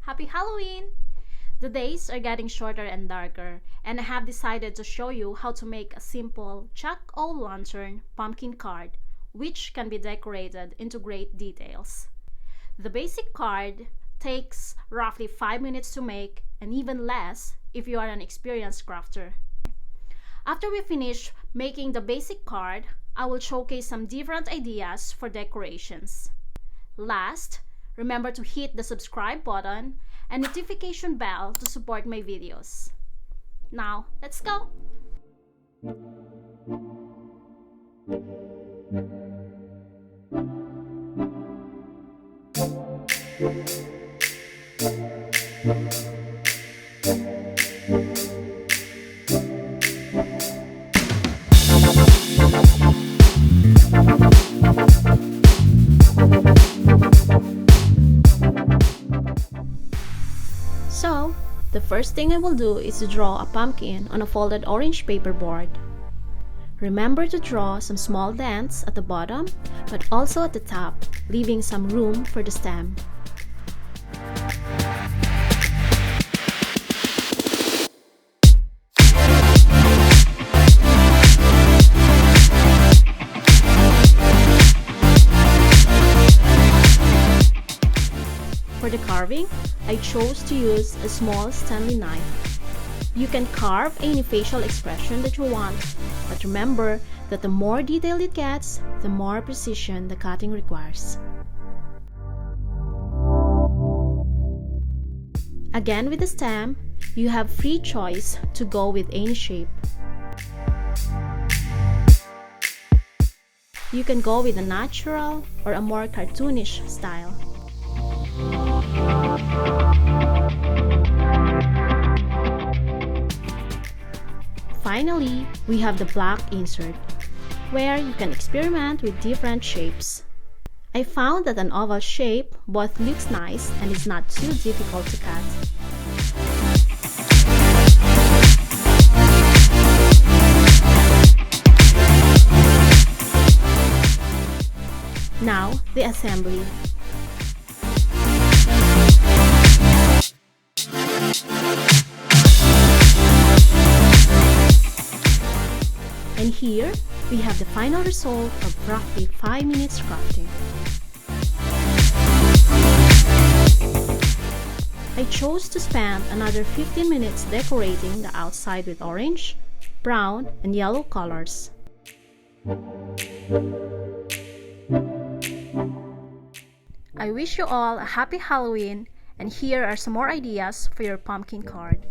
Happy Halloween! The days are getting shorter and darker, and I have decided to show you how to make a simple Jack-o'-lantern pumpkin card, which can be decorated into great details. The basic card takes roughly 5 minutes to make, and even less if you are an experienced crafter. After we finish making the basic card, I will showcase some different ideas for decorations. Last, remember to hit the subscribe button and notification bell to support my videos. Now, let's go! So, the first thing I will do is to draw a pumpkin on a folded orange paper board. Remember to draw some small dents at the bottom, but also at the top, leaving some room for the stem. For the carving, I chose to use a small Stanley knife. You can carve any facial expression that you want, but remember that the more detailed it gets, the more precision the cutting requires. Again with the stem, you have free choice to go with any shape. You can go with a natural or a more cartoonish style. Finally, we have the black insert, where you can experiment with different shapes. I found that an oval shape both looks nice and is not too difficult to cut. Now, the assembly. And here, we have the final result of roughly 5 minutes crafting. I chose to spend another 15 minutes decorating the outside with orange, brown, and yellow colors. I wish you all a happy Halloween, and here are some more ideas for your pumpkin card.